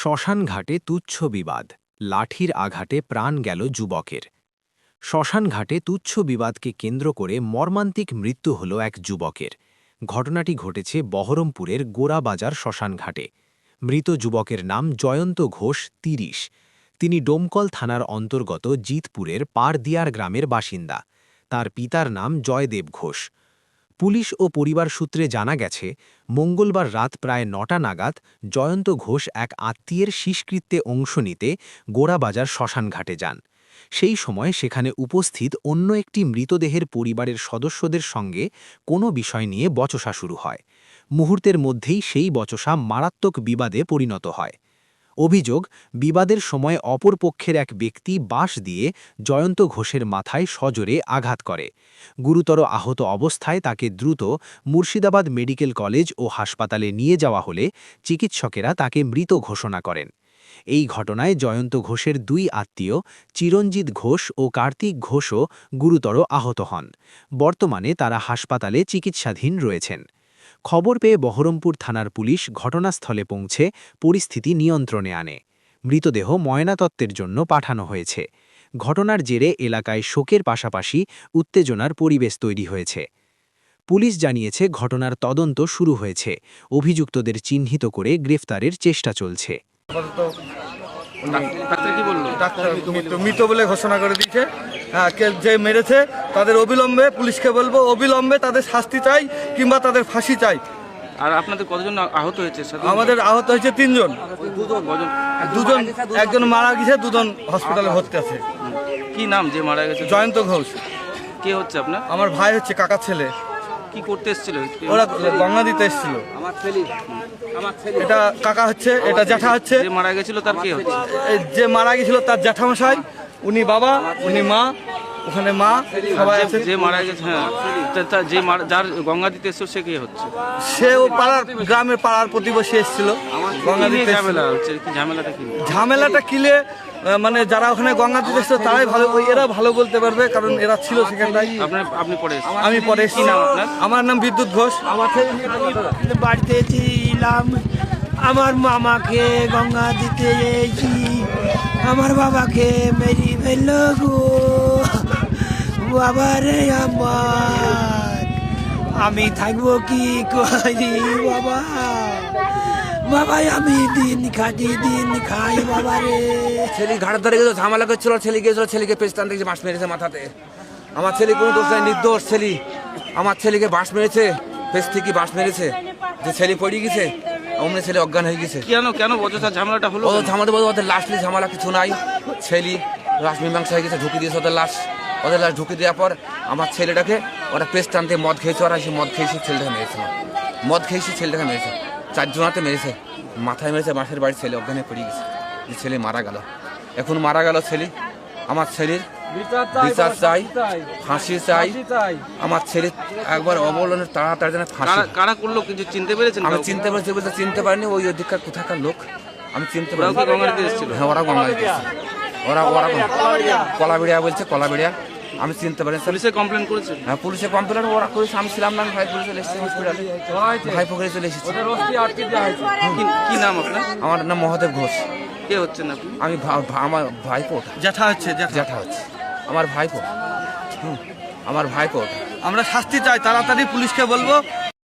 শ্মশানঘাটে তুচ্ছ বিবাদ, লাঠির আঘাতে প্রাণ গেল যুবকের। শ্মশানঘাটে তুচ্ছ বিবাদকে কেন্দ্র করে মর্মান্তিক মৃত্যু হল এক যুবকের। ঘটনাটি ঘটেছে বহরমপুরের গোরাবাজার শ্মশানঘাটে। মৃত যুবকের নাম জয়ন্ত ঘোষ, ৩০। তিনি ডোমকল থানার অন্তর্গত জিতপুরের পারদিয়ার গ্রামের বাসিন্দা। তার পিতার নাম জয়দেব ঘোষ। পুলিশ ও পরিবার সূত্রে জানা গেছে, মঙ্গলবার রাত প্রায় ৯টা নাগাদ জয়ন্ত ঘোষ এক আত্মীয়ের শেষকৃত্যে অংশ নিতে গোরাবাজার শ্মশানঘাটে যান। সেই সময় সেখানে উপস্থিত অন্য একটি মৃতদেহের পরিবারের সদস্যদের সঙ্গে কোনো বিষয় নিয়ে বচসা শুরু হয়। মুহূর্তের মধ্যেই সেই বচসা মারাত্মক বিবাদে পরিণত হয়। অভিযোগ, বিবাদের সময় অপর পক্ষের এক ব্যক্তি বাঁশ দিয়ে জয়ন্ত ঘোষের মাথায় সজোরে আঘাত করে। গুরুতর আহত অবস্থায় তাকে দ্রুত মুর্শিদাবাদ মেডিকেল কলেজ ও হাসপাতালে নিয়ে যাওয়া হলে চিকিৎসকেরা তাকে মৃত ঘোষণা করেন। এই ঘটনায় জয়ন্ত ঘোষের দুই আত্মীয় চিরঞ্জিত ঘোষ ও কার্তিক ঘোষও গুরুতর আহত হন। বর্তমানে তারা হাসপাতালে চিকিৎসাধীন রয়েছেন। খবর পেয়ে বহরমপুর থানার পুলিশ ঘটনাস্থলে পৌঁছে পরিস্থিতি নিয়ন্ত্রণে আনে। মৃতদেহ ময়নাতত্ত্বের জন্য পাঠানো হয়েছে। ঘটনার জেরে এলাকায় শোকের পাশাপাশি উত্তেজনার পরিবেশ তৈরি হয়েছে। পুলিশ জানিয়েছে, ঘটনার তদন্ত শুরু হয়েছে। অভিযুক্তদের চিহ্নিত করে গ্রেফতারের চেষ্টা চলছে। মৃত বলে ঘোষণা করে দিয়েছে। যে মেরেছে তাদের অবিলম্বে, পুলিশকে বলবো অবিলম্বে তাদের শাস্তি চাই কিংবা তাদের ফাঁসি চাই। আর আপনাদের কতজন আহত হয়েছে? আমাদের আহত হয়েছে 3 জন। দুজন, একজন মারা গেছে, 2 জন হসপিটালে ভর্তি আছে। কি নাম যে মারা গেছে? জয়ন্ত ঘোষ। কে হচ্ছে আপনার? আমার ভাই হচ্ছে, কাকা ছেলে। কি করতে এসেছিল? ওরা গঙ্গা দিতে এসেছিল। এটা কাকা হচ্ছে, এটা জ্যাঠা হচ্ছে। যে মারা গেছিল তার কে হচ্ছে? যে মারা গেছিল তার জ্যাঠামশাই, উনি বাবা, উনি মা, ওখানে মা সবাই আছে। যে মারা গেছে, হ্যাঁ, যার গঙ্গা দিতে এসেছিল সে কে হচ্ছে? সে ও গ্রামের পাড়ার প্রতিবেশী এসেছিল গঙ্গা দিতে। ঝামেলা হচ্ছে কি? ঝামেলাটা কি? ঝামেলাটা কিলে মানে যারা ওখানে গঙ্গা দিতে এসেছিল তারাই ভালো, এরা ভালো বলতে পারবে, কারণ এরা ছিল সেখানটায়। আপনি পরে এসেছেন? আমি পরে এসেছি। আমার নাম বিদ্যুৎ ঘোষ। বাড়িতে ছিলাম, আমার মামাকে গঙ্গা দিতে এসেছি, আমার বাবাকে মেরি ফেলল গো বাবারে আমার, আমি থাকবো কি করি বাবা, বাবাই আমি দিন খাই বাবারে। ছেলে ঘাড়ের ধরে গেছিল, ঝামেলা করছিল, ছেলে গিয়েছিল, ছেলেকে পেছন থেকে বাঁশ মেরেছে মাথাতে। আমার ছেলে কোনো দোষ নাই, নির্দোষ ছেলে। আমার ছেলেকে বাঁশ মেরেছে, পেছ থেকে বাঁশ মেরেছে, যে ছেলে পড়ে গেছে, অমনি ছেলে অজ্ঞান হয়ে গেছে। কেন বচসা ঝামেলাটা হলো? ঝামেলা বলতে ওদের লাশ নিয়ে ঝামেলা কিছু নাই। ছেলে লাশ মীমাংসা হয়ে গেছে, ঢুকিয়ে দিয়েছে ওদের লাশ ঢুকিয়ে দেওয়ার পর আমার ছেলেটাকে ওরা পেছ টানতে মদ খেয়েছে, ওরা এসে মদ খেয়েছে, ছেলেটাকে মেরেছে। মদ খেয়েছে, ছেলেটাকে মেরেছে, 4 জনাতে মেরেছে, মাথায় মেরেছে। মাসের বাড়ির ছেলে অজ্ঞানে পড়ে গেছে, যে ছেলে মারা গেল। এখন মারা গেল ছেলে। আমার ছেলের বিচার চাই, ফাঁসি চাই। আমার ছেলে একবার অবলম্বনের তাড়াতাড়ি যেন ফাঁসি। কারা করলো কিছু চিনতে পেরেছেন? আমি চিনতে পেরেছি, বলতে চিনতে পারিনি। ওই অধিকার কোথাকার লোক আমি চিনতে পারি। গঙ্গা দিতে এসেছিল? হ্যাঁ, ওরা গঙ্গা দিতে এসেছিল। ওরা কলাবিড়িয়া বলছে, কলাবিড়িয়া। আমি চিনতে পারি। পুলিশে কমপ্লেন করেছে? হ্যাঁ, পুলিশে কমপ্লেন ওরা করেছে। আমি ছিলাম না, ভাই পুলিশে এসেছি হসপিটালে, ভাই পুকুরে চলে এসেছি। কি নাম আপনার? আমার নাম মহাদেব ঘোষ। কে হচ্ছেন আপনি? আমি আমার ভাইপো। জ্যাঠা হচ্ছে, জ্যাঠা হচ্ছে আমার ভাইপো। আমার ভাইপো। আমরা শাস্তি চাই, তাড়াতাড়ি পুলিশকে বলবো